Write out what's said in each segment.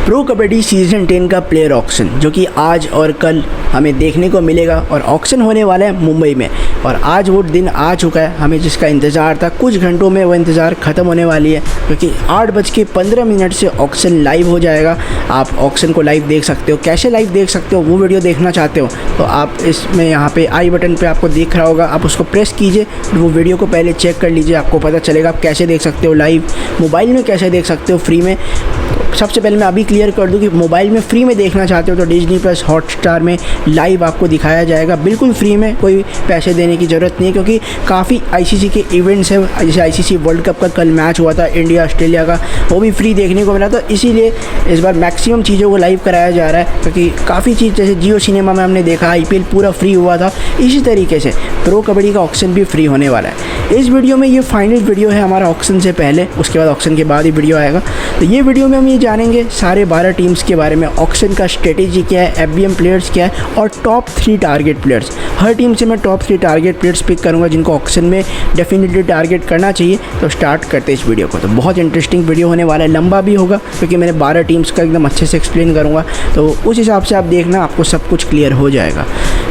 Pro kabaddi season 10 का player auction जो कि आज और कल हमें देखने को मिलेगा और ऑक्शन होने वाला है मुंबई में। और आज वो दिन आ चुका है, हमें जिसका इंतज़ार था। कुछ घंटों में वो इंतज़ार ख़त्म होने वाली है क्योंकि 8:15 से ऑक्शन लाइव हो जाएगा। आप ऑक्शन को लाइव देख सकते हो। कैसे लाइव देख सकते हो, वो वीडियो देखना चाहते हो तो आप इसमें यहाँ पे आई बटन पे आपको दिख रहा होगा, आप उसको प्रेस कीजिए। वो वीडियो को पहले चेक कर लीजिए, आपको पता चलेगा आप कैसे देख सकते हो लाइव। मोबाइल में कैसे देख सकते हो फ्री में। सबसे पहले मैं अभी क्लियर कर दूं कि मोबाइल में फ्री में देखना चाहते हो तो डिज्नी प्लस हॉटस्टार में लाइव आपको दिखाया जाएगा, बिल्कुल फ्री में, कोई पैसे देने की ज़रूरत नहीं है। क्योंकि काफ़ी आईसीसी के इवेंट्स हैं, जैसे आईसीसी वर्ल्ड कप का कल मैच हुआ था इंडिया ऑस्ट्रेलिया का, वो भी फ्री देखने को मिला था। इसीलिए इस बार मैक्सिमम चीज़ों को लाइव कराया जा रहा है क्योंकि काफ़ी चीज़, जैसे जियो सिनेमा में हमने देखा IPL पूरा फ्री हुआ था, इसी तरीके से प्रो कबड्डी का ऑक्शन भी फ्री होने वाला है। इस वीडियो में ये फाइनल वीडियो है हमारा ऑक्शन से पहले, उसके बाद ऑक्शन के बाद ही वीडियो आएगा। तो ये वीडियो में हम ये जानेंगे सारे 12 टीम्स के बारे में, ऑक्शन का स्ट्रेटेजी क्या है, FBM प्लेयर्स क्या है और टॉप 3 टारगेट प्लेयर्स। हर टीम से मैं टॉप 3 टारगेट प्लेयर्स पिक करूँगा जिनको ऑक्शन में डेफिनेटली टारगेट करना चाहिए। तो स्टार्ट करते हैं इस वीडियो को। तो बहुत इंटरेस्टिंग वीडियो होने वाला है, लंबा भी होगा क्योंकि मैंने 12 टीम्स का एकदम अच्छे से एक्सप्लेन करूँगा, तो उस हिसाब से आप देखना, आपको सब कुछ क्लियर हो जाएगा।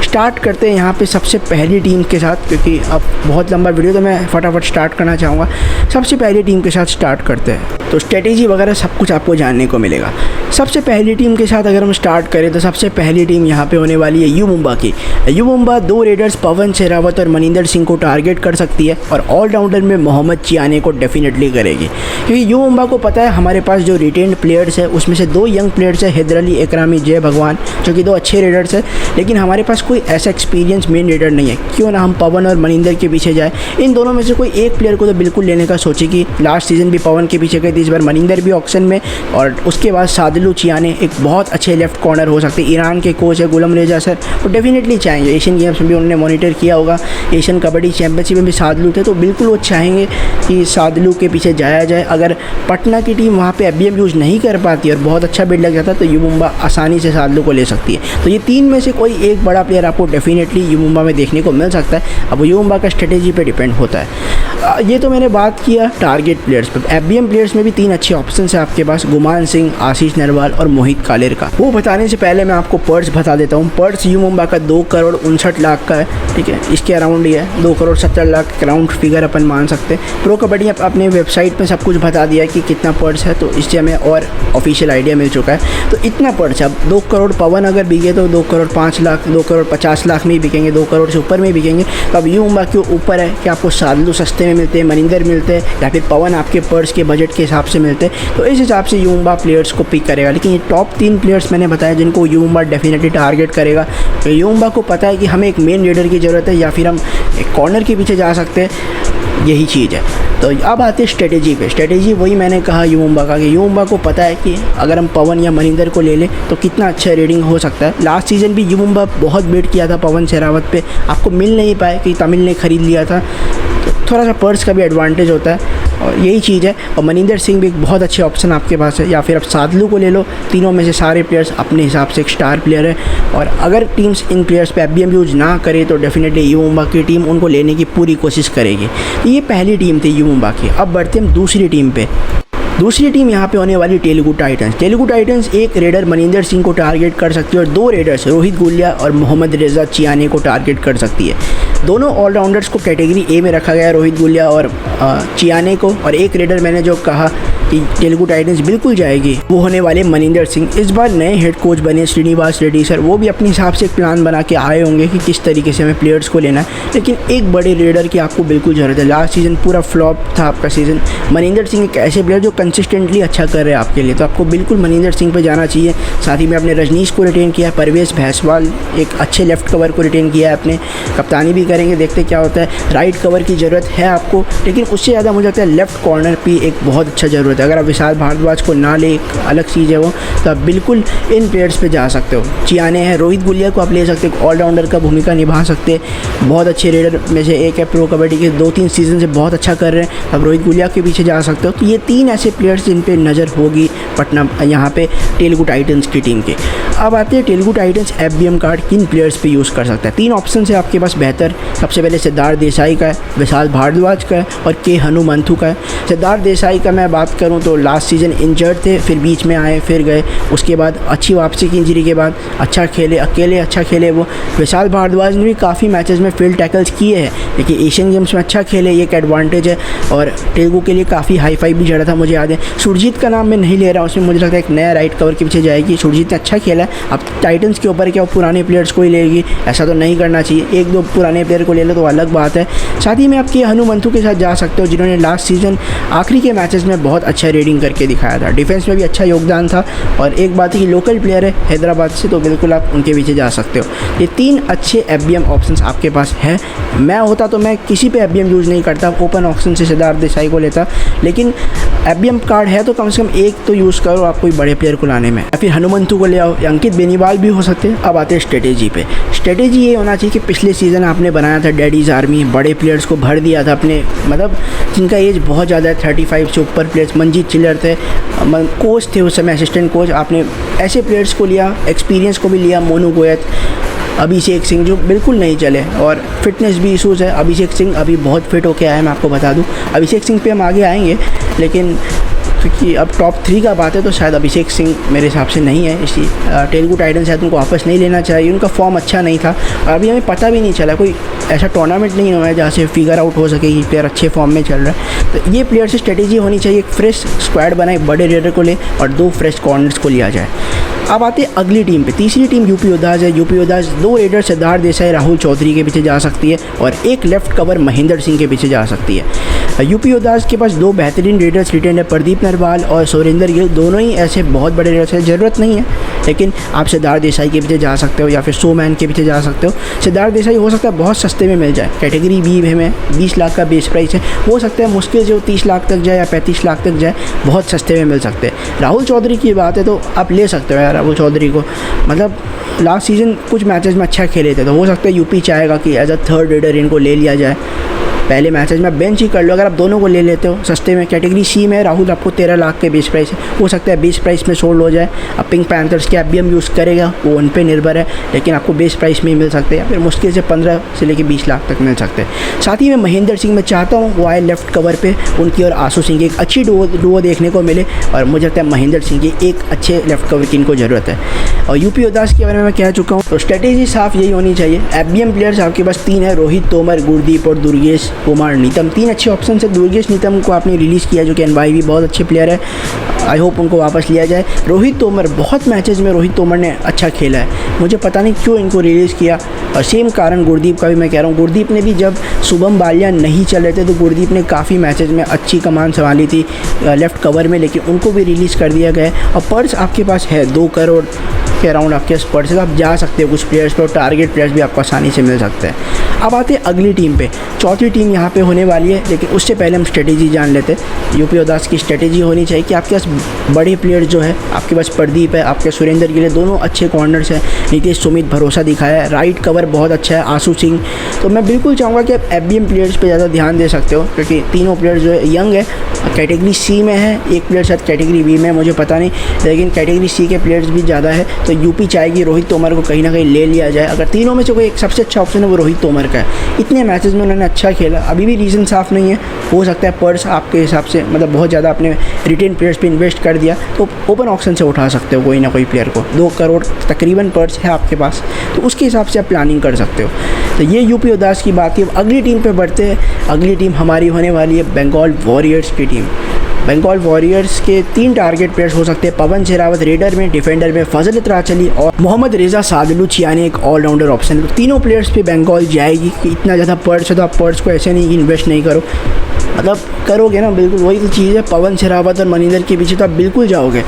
स्टार्ट करते हैं यहाँ पे सबसे पहली टीम के साथ, क्योंकि अब बहुत लंबा वीडियो तो मैं फटाफट स्टार्ट करना चाहूँगा। सबसे पहली टीम के साथ स्टार्ट करते हैं तो स्ट्रेटेजी वगैरह सब कुछ आपको जानने को मिलेगा। सबसे पहली टीम के साथ अगर हम स्टार्ट करें तो सबसे पहली टीम यहाँ पे होने वाली है यू मुंबा की। यू मुंबा 2 रेडर्स पवन शेरावत और मनिंदर सिंह को टारगेट कर सकती है और ऑलराउंडर में मोहम्मद चियाने को डेफिनेटली करेगी, क्योंकि यू मुंबा को पता है हमारे पास जो रिटेन्ड प्लेयर्स है उसमें से 2 यंग प्लेयर्स है, हैदर अली इकरामी, जय भगवान, जो कि 2 अच्छे रेडर्स है, लेकिन हमारे पास कोई ऐसा एक्सपीरियंस मेन रेडर नहीं है। क्यों ना हम पवन और मनिंदर के पीछे जाए। इन दोनों में से कोई एक प्लेयर को तो बिल्कुल लेने का सोचेगी। लास्ट सीज़न भी पवन के पीछे गई थी, इस बार मनिंदर भी ऑक्शन में। और उसके बाद सादलू चियाने एक बहुत अच्छे लेफ्ट कॉर्नर हो सकते हैं। ईरान के कोच है गुलाम रेजा सर, वो डेफिनेटली चाहेंगे। एशियन गेम्स में भी उन्होंने मॉनिटर किया होगा, एशियन कबड्डी चैंपियनशिप में भी सादलू थे, तो बिल्कुल वो चाहेंगे कि सादलू के पीछे जाया जाए। अगर पटना की टीम वहाँ पे FBM यूज़ नहीं कर पाती और बहुत अच्छा बिल्ड लग जाता तो यू मुंबा आसानी से सादलू को ले सकती है। तो ये 3 में से कोई एक बड़ा प्लेयर आपको डेफिनेटली यू मुंबा में देखने को मिल सकता है। अब यू मुंबा का स्ट्रेटेजी पे डिपेंड होता है। ये तो मैंने बात किया टारगेट प्लेयर्स पर। FBM प्लेयर्स में भी 3 अच्छे ऑप्शन है आपके पास, गुमान सिंह, आशीष नरवाल और मोहित कालेर का। वो बताने से पहले मैं आपको पर्स बता देता हूँ। पर्स यू मुंबा का 2,59,00,000 का है, ठीक है, इसके अराउंड ही है। 2,70,00,000 अराउंड फिगर अपन मान सकते हैं। प्रो कबड्डी अपने वेबसाइट पे सब कुछ बता दिया है कि कितना पर्स है, तो इससे हमें और ऑफिशियल आइडिया मिल चुका है। तो इतना पर्स है। अब 2 करोड़ पवन अगर बिके तो 2,05,00,000, 2,50,00,000 में ही बिकेंगे, 2 करोड़ से ऊपर में ही बिकेंगे। तो अब यू मुंबा के ऊपर है कि आपको सादलू सस्ते में मिलते हैं, मनिंदर मिलते हैं, या फिर पवन आपके पर्स के बजट के हिसाब से मिलते हैं। तो इस हिसाब से यू मुंबा प्लेयर्स को पिक करेगा। लेकिन ये टॉप 3 प्लेयर्स मैंने बताया जिनको यू मुंबा डेफिनेटली टारगेट करेगा। तो यू मुंबा को पता है कि हमें एक मेन लीडर की ज़रूरत है या फिर हम एक कॉर्नर के पीछे जा सकते हैं, यही चीज़ है। तो अब आते हैं स्ट्रेटेजी पे। स्ट्रेटेजी वही मैंने कहा यू मुंबा का, कि यू मुंबा को पता है कि अगर हम पवन या मनिंदर को ले लें तो कितना अच्छा रेडिंग हो सकता है। लास्ट सीज़न भी यू मुंबा बहुत बेट किया था पवन शेरावत पे, आपको मिल नहीं पाए कि तमिल ने ख़रीद लिया था, तो थोड़ा सा पर्स का भी एडवांटेज होता है और यही चीज़ है। और मनिंदर सिंह भी एक बहुत अच्छे ऑप्शन आपके पास है, या फिर आप सादलू को ले लो। तीनों में से सारे प्लेयर्स अपने हिसाब से एक स्टार प्लेयर है और अगर टीम्स इन प्लेयर्स पे FBM यूज़ ना करे तो डेफिनेटली यू मुंबा की टीम उनको लेने की पूरी कोशिश करेगी। तो ये पहली टीम थी यू मुंबा की। अब बढ़ते हम दूसरी टीम पे। दूसरी टीम यहाँ पे होने वाली तेलुगु टाइटंस। तेलुगु टाइटंस एक रेडर मनिंदर सिंह को टारगेट कर सकती है और 2 रेडर्स रोहित गुलिया और मोहम्मद रेजा चियाने को टारगेट कर सकती है। दोनों ऑलराउंडर्स को कैटेगरी A में रखा गया है, रोहित गुलिया और चियाने को। और एक रेडर मैंने जो कहा कि तेलुगु टाइटंस बिल्कुल जाएगी, वो होने वाले मनिंदर सिंह। इस बार नए हेड कोच बने श्रीनिवास रेड्डी सर, वो भी अपने हिसाब से एक प्लान बना के आए होंगे कि किस तरीके से हमें प्लेयर्स को लेना है। लेकिन एक बड़े रेडर की आपको बिल्कुल ज़रूरत है। लास्ट सीज़न पूरा फ्लॉप था आपका सीज़न। मनिंदर सिंह एक ऐसे प्लेयर जो कंसिस्टेंटली अच्छा कर रहे हैं आपके लिए, तो आपको बिल्कुल मनिंदर सिंह पे जाना चाहिए। साथ ही में अपने रजनीश को रिटेन किया है, परवेश भैंसवाल एक अच्छे लेफ्ट कवर को रिटेन किया है अपने, कप्तानी भी करेंगे, देखते क्या होता है। राइट कवर की ज़रूरत है आपको, लेकिन उससे ज़्यादा मुझे लगता है लेफ्ट कॉर्नर भी एक बहुत अच्छा ज़रूरत है। अगर आप विशाल भारद्वाज को ना ले, एक अलग चीज़ है वो, तो आप बिल्कुल इन प्लेयर्स पे जा सकते हो। चियाने हैं, रोहित गुलिया को आप ले सकते हो, ऑलराउंडर का भूमिका निभा सकते हैं, बहुत अच्छे रेडर में से एक है। प्रो कबड्डी के 2-3 सीज़न से बहुत अच्छा कर रहे हैं, अब रोहित गुलिया के पीछे जा सकते हो। तो ये 3 ऐसे प्लेयर्स जिन पे नज़र होगी पटना यहाँ पे तेलुगु टाइटंस की टीम के। अब आते हैं तेलुगु टाइटंस FBM कार्ड किन प्लेयर्स पे यूज़ कर सकता है। 3 ऑप्शन है आपके पास बेहतर। सबसे पहले सिद्धार्थ देसाई का है, विशाल भारद्वाज का है और के हनुमंथु का है। सिद्धार्थ देसाई का मैं बात करूं तो लास्ट सीज़न इंजर्ड थे, फिर बीच में आए, फिर गए, उसके बाद अच्छी वापसी की इंजरी के बाद अच्छा खेले, अकेले अच्छा खेले वो। विशाल भारद्वाज ने भी काफ़ी मैचेस में फील्ड टैकल्स किए हैं, लेकिन एशियन गेम्स में अच्छा खेले, ये एक एडवांटेज है और तेलुगु के लिए काफ़ी हाई फाई भी चढ़ा था। मुझे याद है सुरजीत का नाम मैं नहीं ले रहा हूँ, उसमें मुझे लगता है एक नया राइट कवर के पीछे जाएगी। सुरजीत ने अच्छा खेला है, अब टाइटंस के ऊपर क्या वो पुराने प्लेयर्स को ही लेगी, ऐसा तो नहीं करना चाहिए। 1-2 पुराने प्लेयर को ले लो तो अलग बात है। साथ ही में आप के हनुमंथु के साथ जा सकते हो, जिन्होंने लास्ट सीज़न आखिरी के मैचेस में बहुत अच्छा रेडिंग करके दिखाया था, डिफेंस में भी अच्छा योगदान था और एक बात है कि लोकल प्लेयर है हैदराबाद से, तो बिल्कुल आप उनके पीछे जा सकते हो। ये 3 अच्छे FBM ऑप्शंस आपके पास है। मैं होता तो मैं किसी पे FBM यूज़ नहीं करता, ओपन ऑप्शन से सिद्धार्थ देसाई को लेता, लेकिन FBM कार्ड है तो कम से कम एक तो यूज़ करो आप कोई बड़े प्लेयर को लाने में, या फिर हनुमंतु को ले आओ, या अंकित बेनीवाल भी हो सकते हैं। अब आते हैं स्ट्रेटेजी पे। स्ट्रेटेजी ये होना चाहिए कि पिछले सीज़न आपने बनाया था डैडीज़ आर्मी, बड़े प्लेयर्स को भर दिया था अपने, मतलब जिनका एज बहुत ज़्यादा है, 35 से ऊपर प्लेयर्स, मंजीत चिल्लर थे, कोच थे उस समय, असिस्टेंट कोच, आपने ऐसे प्लेयर्स को लिया, एक्सपीरियंस को भी लिया, मोनू गोयत, अभिषेक सिंह जो बिल्कुल नहीं चले और फिटनेस भी इशूज़ है। अभिषेक सिंह अभी बहुत फिट होके आया है, मैं आपको बता दूं। अभिषेक सिंह पे हम आगे आएंगे, लेकिन क्योंकि अब टॉप 3 का बात है तो शायद अभिषेक सिंह मेरे हिसाब से नहीं है, इसलिए तेलुगु टाइटंस शायद उनको वापस नहीं लेना चाहिए। उनका फॉर्म अच्छा नहीं था और अभी हमें पता भी नहीं चला, कोई ऐसा टूर्नामेंट नहीं हुआ है जहाँ से फिगर आउट हो सके कि प्लेयर अच्छे फॉर्म में चल रहा है। तो ये प्लेयर से स्ट्रेटेजी होनी चाहिए, एक फ्रेश स्क्वाड बनाए, बड़े रेडर को ले और 2 फ्रेश कॉर्नर्स को लिया जाए। अब आते हैं अगली टीम पे। तीसरी टीम यूपी योद्धाज है। यूपी योद्धाज 2 रेडर सिद्धार्थ देसाई, राहुल चौधरी के पीछे जा सकती है और 1 लेफ्ट कवर महेंद्र सिंह के पीछे जा सकती है। यूपी योद्धाज के पास 2 बेहतरीन रेडर्स रिटेन है, प्रदीप नरवाल और सुरेंद्र गिल, दोनों ही ऐसे बहुत बड़े रेडर्स हैं, ज़रूरत नहीं है, लेकिन आप सिद्धार्थ देसाई के पीछे जा सकते हो या फिर सोमैन के पीछे जा सकते हो। सिद्धार्थ देसाई हो सकता है बहुत सस्ते में मिल जाए, कैटेगरी B में 20 लाख का बेस प्राइस है, हो सकता है मुश्किल से वो 30 लाख तक जाए या 35 लाख तक जाए, बहुत सस्ते में मिल सकते हैं। राहुल चौधरी की बात है तो आप ले सकते हो यार राहुल चौधरी को, मतलब लास्ट सीज़न कुछ मैचेस में अच्छा खेले थे, तो हो सकता है यूपी चाहेगा कि एज अ 3rd रेडर इनको ले लिया जाए। पहले मैचेस में बेंच ही कर लो अगर आप दोनों को ले लेते हो सस्ते में। कैटेगरी C में राहुल आपको 13 लाख के बेस प्राइस है, हो सकता है बेस प्राइस में सोल्ड हो जाए। अब पिंक पैंथर्स के FBM यूज़ करेगा वो उन पे निर्भर है, लेकिन आपको बेस प्राइस में ही मिल सकते हैं या फिर मुश्किल से 15 से लेकर 20 लाख तक मिल सकते हैं। साथ ही में महेंद्र सिंह मैं चाहता हूँ वो आए लेफ्ट कवर पे, उनकी और आशु सिंह की एक अच्छी डुओ देखने को मिले और मुझे लगता है महेंद्र सिंह की एक अच्छे लेफ्ट कवर की इनको ज़रूरत है। और यूपी योद्धाज के बारे में मैं कह चुका हूँ, तो स्ट्रेटेजी साफ यही होनी चाहिए। FBM प्लेयर्स आपके पास 3 है, रोहित तोमर, गुरदीप और दुर्गेश कुमार नीतम, 3 अच्छे ऑप्शन है। दुर्गेश नीतम को आपने रिलीज़ किया जो कि NYV बहुत अच्छे प्लेयर है, आई होप उनको वापस लिया जाए। रोहित तोमर, बहुत मैचेस में रोहित तोमर ने अच्छा खेला है, मुझे पता नहीं क्यों इनको रिलीज़ किया। और सेम कारण गुरदीप का भी मैं कह रहा हूँ। गुरदीप ने भी जब शुभम बालिया नहीं चल रहे थे तो गुरदीप ने काफ़ी मैचेस में अच्छी कमान संभाली थी लेफ्ट कवर में, लेकिन उनको भी रिलीज़ कर दिया गया। और पर्स आपके पास है 2 करोड़ के अराउंड आपके पर्स है, तो आप जा सकते हो कुछ प्लेयर्स पर, टारगेट प्लेयर्स भी आपको आसानी से मिल सकते हैं। अब आते हैं अगली टीम पे। चौथी टीम यहाँ पे होने वाली है, लेकिन उससे पहले हम स्ट्रेटेजी जान लेते हैं। यूपी योद्धाज की स्ट्रेटेजी होनी चाहिए कि आपके पास बड़े प्लेयर जो है, आपके पास प्रदीप है, आपके सुरेंद्र गिल, दोनों अच्छे कॉर्नर्स हैं। नीतीश सुमित भरोसा दिखाया है, राइट कवर बहुत अच्छा है, आशु सिंह। तो मैं बिल्कुल चाहूँगा कि आप FBM प्लेयर्स पे ज़्यादा ध्यान दे सकते हो, क्योंकि तीनों प्लेयर्स जो है यंग है, कैटेगरी C में है, एक प्लेयर शायद कैटेगरी B में, मुझे पता नहीं, लेकिन कैटेगरी C के प्लेयर्स भी ज़्यादा है। तो यूपी चाहेगी रोहित तोमर को कहीं ना कहीं ले लिया जाए। अगर तीनों में से कोई एक सबसे अच्छा ऑप्शन है वो रोहित तोमर का है, इतने मैचेस में उन्होंने अच्छा खेला, अभी भी रीज़न साफ नहीं है। हो सकता है पर्स आपके हिसाब से मतलब बहुत ज़्यादा आपने रिटेन प्लेयर्स पे इन्वेस्ट कर दिया, तो ओपन ऑप्शन से उठा सकते हो कोई ना कोई प्लेयर को। 2 करोड़ तकरीबन पर्स है आपके पास, तो उसके हिसाब से आप प्लानिंग कर सकते हो। तो ये यूपी योद्धाज की बात है। अगली टीम पे बढ़ते हैं। अगली टीम हमारी होने वाली है बंगाल वॉरियर्स की टीम। बंगाल वॉरियर्स के 3 टारगेट प्लेयर्स हो सकते हैं। पवन शेरावत रेडर में, डिफेंडर में फजल तराचली और मोहम्मद रेजा सादलुच, यानी एक ऑलराउंडर ऑप्शन। तो तीनों प्लेयर्स पे बंगाल जाएगी कि इतना ज़्यादा पर्स है तो आप पर्स को ऐसे नहीं कि इन्वेस्ट नहीं करो, मतलब करोगे ना, बिल्कुल वही तो चीज़ है। पवन शेरावत और मनिंदर के पीछे तो आप बिल्कुल जाओगे।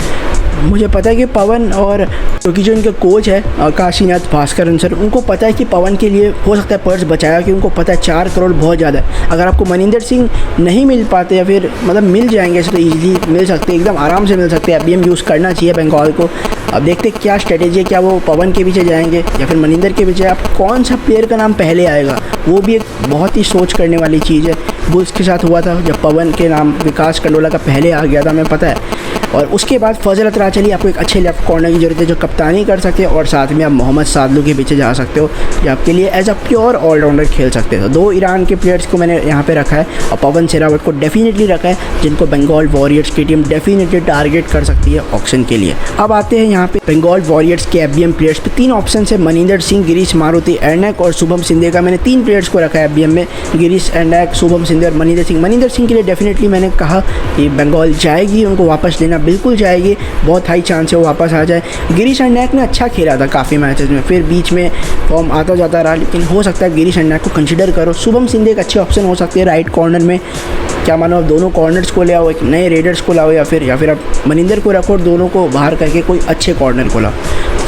मुझे पता है कि पवन और क्योंकि जो इनके कोच है काशीनाथ भास्करन सर, उनको पता है कि पवन के लिए हो सकता है पर्स बचाया, कि उनको पता है 4 करोड़ बहुत ज़्यादा है। अगर आपको मनिंदर सिंह नहीं मिल पाते या फिर मतलब मिल जाएंगे तो ईजिली मिल सकते हैं, एकदम आराम से मिल सकते हैं। FBM यूज़ करना चाहिए बंगाल को। अब देखते हैं क्या स्ट्रेटेजी है, क्या वो पवन के पीछे जाएंगे या फिर मनिंदर के पीछे, आप कौन सा प्लेयर का नाम पहले आएगा, वो भी एक बहुत ही सोच करने वाली चीज़ है। बुल्स के साथ हुआ था जब पवन के नाम विकास कंडोला का पहले आ गया था, हमें पता है। और उसके बाद फजल अतरा चली, आपको एक अच्छे लेफ्ट कॉर्नर की जरूरत है जो कप्तानी कर सकते हैं, और साथ में आप मोहम्मद सादलू के पीछे जा सकते हो जो आपके लिए एज अ प्योर ऑलराउंडर खेल सकते हो। 2 ईरान के प्लेयर्स को मैंने यहाँ पे रखा है और पवन सेहरावत को डेफिनेटली रखा है, जिनको बंगाल वॉरियर्स की टीम डेफिनेटली टारगेट कर सकती है ऑक्शन के लिए। अब आते हैं यहाँ पे बंगाल वॉरियर्स के एफबीएम प्लेयर्स पे। 3 ऑप्शन है, मनिंदर सिंह, गिरीश मारुति एर्नैक और शुभम सिंधे का। मैंने 3 प्लेयर्स को रखा है एफबीएम में, गिरीश एर्नैक, शुभम सिंधे और मनिंदर सिंह। मनिंदर सिंह के लिए डेफिनेटली मैंने कहा कि बंगाल जाएगी, उनको वापस लेना बिल्कुल जाएगी, बहुत हाई चांस है वो वापस आ जाए। गिरीश एर्नैक ने अच्छा खेला था काफ़ी मैचेस में, फिर बीच में फॉर्म आता जाता रहा, लेकिन हो सकता है गिरीश एर्नैक को कंसिडर करो। शुभम सिंधे एक अच्छे ऑप्शन हो सकते हैं राइट कॉर्नर में। क्या मानो आप दोनों कॉर्नर्स को ले आओ, एक नए रेडर्स को लाओ, या फिर आप मनिंदर को रखो, दोनों को बाहर करके कोई अच्छे कॉर्नर को लाओ।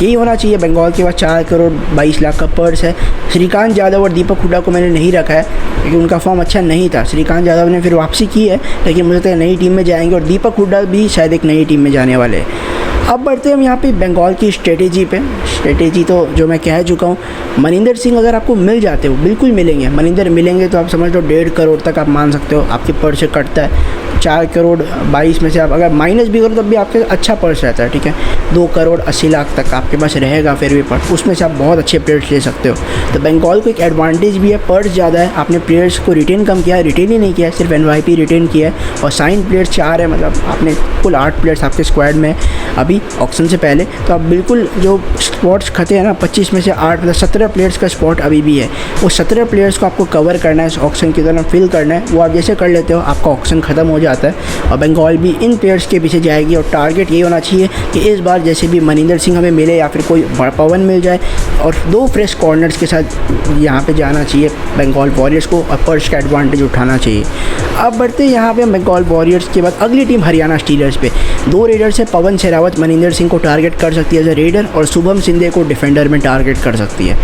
यही होना चाहिए। बंगाल के पास 4 करोड़ 22 लाख का पर्स है। श्रीकांत यादव और दीपक हुड्डा को मैंने नहीं रखा है क्योंकि उनका फॉर्म अच्छा नहीं था। श्रीकांत यादव ने फिर वापसी की है, लेकिन मुझे लगता है नई टीम में जाएंगे, और दीपक हुड्डा भी शायद एक नई टीम में जाने वाले हैं। अब बढ़ते हैं हम यहाँ पे बंगाल की स्ट्रेटेजी पे। स्ट्रेटेजी तो जो मैं कह चुका हूँ, मनिंदर सिंह अगर आपको मिल जाते हो, बिल्कुल मिलेंगे, मनिंदर मिलेंगे तो आप समझ लो 1.5 करोड़ तक आप मान सकते हो आपके पर्स से कटता है। 4 करोड़ 22 में से आप अगर माइनस भी करो तब भी आपके अच्छा पर्स रहता है, ठीक है। 2 करोड़ 80 लाख तक आपके पास रहेगा फिर भी पर्स, उसमें से आप बहुत अच्छे प्लेयर्स ले सकते हो। तो बंगाल को एक एडवांटेज भी है, पर्स ज़्यादा है, आपने प्लेयर्स को रिटेन कम किया है, रिटेन ही नहीं किया है, सिर्फ एनवाईपी रिटेन किया है, और साइन प्लेयर्स 4 है, मतलब आपने कुल 8 प्लेयर्स आपके स्क्वाड में अभी ऑक्शन से पहले। तो आप बिल्कुल जो स्पॉट्स खते हैं ना 25 में से 8 मतलब 17 प्लेयर्स का स्पॉट अभी भी है, वो 17 प्लेयर्स को आपको कवर करना है, ऑक्शन की तरह फिल करना है। वो आप जैसे कर लेते हो आपका ऑक्शन ख़त्म हो जाता है, और बंगाल भी इन प्लेयर्स के पीछे जाएगी। और टारगेट ये होना चाहिए कि इस बार जैसे भी मनिंदर सिंह हमें मिले या फिर कोई पवन मिल जाए, और 2 फ्रेश कॉर्नर्स के साथ यहाँ पे जाना चाहिए बंगाल वॉरियर्स को, और पर्स का एडवांटेज उठाना चाहिए। अब बढ़ते हैं यहाँ पे बंगाल वॉरियर्स के बाद अगली टीम हरियाणा स्टीलर्स पे। 2 रेडर्स है, पवन सेहरावत मनिंदर सिंह को टारगेट कर सकती है एज अ रेडर, और शुभम सिंधे को डिफेंडर में टारगेट कर सकती है।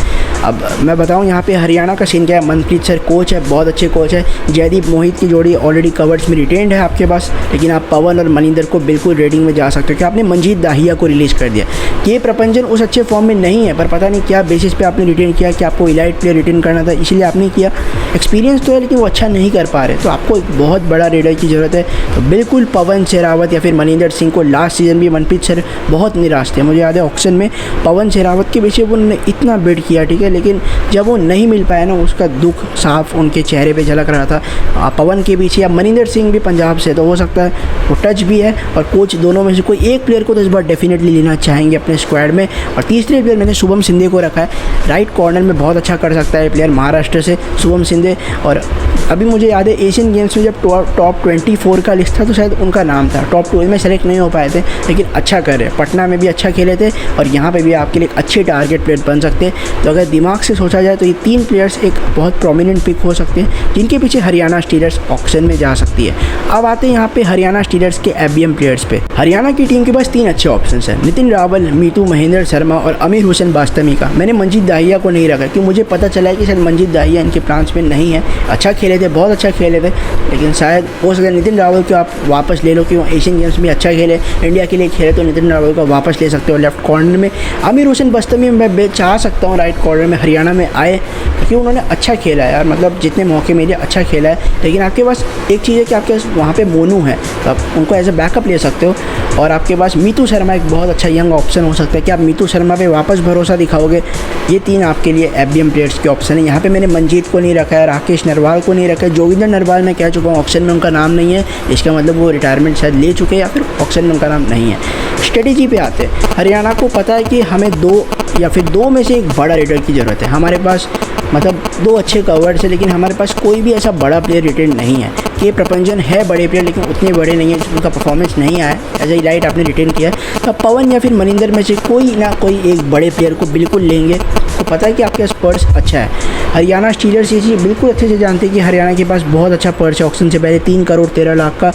अब मैं बताऊं यहाँ पे हरियाणा का सीन क्या है। मनप्रीत सर कोच है, बहुत अच्छे कोच है। जयदीप मोहित की जोड़ी ऑलरेडी कवर्स में रिटेन्ड है आपके पास, लेकिन आप पवन और मनिंदर को बिल्कुल रेटिंग में जा सकते हो कि आपने मंजीत दाहिया को रिलीज़ कर दिया। ये प्रपंचन उस अच्छे फॉर्म में नहीं है, पर पता नहीं क्या बेसिस पे आपने रिटेन किया, कि आपको इलाइट प्लेयर रिटेन करना था इसलिए आपने किया। एक्सपीरियंस तो है लेकिन वो अच्छा नहीं कर पा रहे, तो आपको एक बहुत बड़ा रेडर की ज़रूरत है। तो बिल्कुल पवन सेहरावत या फिर मनिंदर सिंह को। लास्ट सीज़न भी मनप्रीत सर बहुत निराश थे, मुझे याद है ऑक्शन में पवन सेहरावत के पीछे उन्होंने इतना बिड किया, ठीक है, लेकिन जब वो नहीं मिल पाया ना, उसका दुख साफ उनके चेहरे पे झलक रहा था। पवन के पीछे या मनिंदर सिंह भी पंजाब से, तो हो सकता है वो टच भी है, और कोच दोनों में से कोई एक प्लेयर को तो इस बार डेफिनेटली लेना चाहेंगे अपने स्क्वाड में। और तीसरे प्लेयर मैंने शुभम सिंधे को रखा है, राइट कॉर्नर में बहुत अच्छा कर सकता है प्लेयर महाराष्ट्र से शुभम सिंधे। और अभी मुझे याद है एशियन गेम्स में जब टॉप 24 का लिस्ट था तो शायद उनका नाम था, टॉप 2 में सेलेक्ट नहीं हो पाए थे, लेकिन अच्छा कर रहे। पटना में भी अच्छा खेले थे, और यहाँ पे भी आपके लिए एक अच्छे टारगेट प्लेयर बन सकते हैं। तो अगर दिमाग से सोचा जाए तो ये 3 प्लेयर्स एक बहुत प्रोमिनेंट पिक हो सकते हैं, जिनके पीछे हरियाणा स्टीलर्स ऑक्शन में जा सकती है। अब आते हैं यहाँ पे हरियाणा स्टीलर्स के एफबीएम प्लेयर्स पे। हरियाणा की टीम के पास 3 अच्छे ऑप्शन हैं, नितिन रावल, मीतू महेंद्र शर्मा और अमीर हुसैन बास्तमी का। मैंने मंजीत दाहिया को नहीं रखा क्योंकि मुझे पता चला है कि शायद मंजीत दाहिया इनके प्लान्स में नहीं है। अच्छा खेले थे, बहुत अच्छा खेले थे, लेकिन शायद हो सकता है नितिन रावल को आप वापस ले लो, क्यों एशियन गेम्स में अच्छा खेले, इंडिया के लिए खेले, तो नितिन रावल को वापस ले सकते हो लेफ्ट कॉर्नर में। अमीर हुसैन बास्तमी मैं चाह सकता हूँ राइट कॉर्नर में हरियाणा में आए, क्योंकि उन्होंने अच्छा खेला है यार, मतलब जितने मौके मिले अच्छा खेला है। लेकिन आपके पास एक चीज़ है कि आपके पास वहाँ पे मोनू है, तो आप उनको एज ए बैकअप ले सकते हो। और आपके पास मीतू शर्मा एक बहुत अच्छा यंग ऑप्शन हो सकता है कि आप मीतू शर्मा पे वापस भरोसा दिखाओगे। ये 3 आपके लिए एफबीएम प्लेयर्स के ऑप्शन है। यहाँ पे मैंने मंजीत को नहीं रखा है, राकेश नरवाल को नहीं रखा है, जोगिंदर नरवाल मैं कह चुका हूँ ऑप्शन में उनका नाम नहीं है, इसका मतलब वो रिटायरमेंट शायद ले चुके हैं या फिर ऑप्शन में उनका नाम नहीं है। स्ट्रेटेजी पे आते हैं, हरियाणा को पता है कि हमें 2 या फिर 2 में से एक बड़ा रेडर की ज़रूरत है। हमारे पास मतलब 2 अच्छे कवर्स है, लेकिन हमारे पास कोई भी ऐसा बड़ा प्लेयर रिटेन नहीं है। के प्रपंचन है बड़े प्लेयर, लेकिन उतने बड़े नहीं है, उनका परफॉर्मेंस नहीं आया, एज ए लाइट आपने रिटेन किया है। तो पवन या फिर मनिंदर में से कोई ना कोई एक बड़े प्लेयर को बिल्कुल लेंगे, तो पता है कि आपके पास पर्स अच्छा है। हरियाणा स्टीलर्स ये चीज़ बिल्कुल अच्छे से जानते हैं कि हरियाणा के पास बहुत अच्छा पर्स है। ऑक्शन से पहले 3 करोड़ 13 लाख का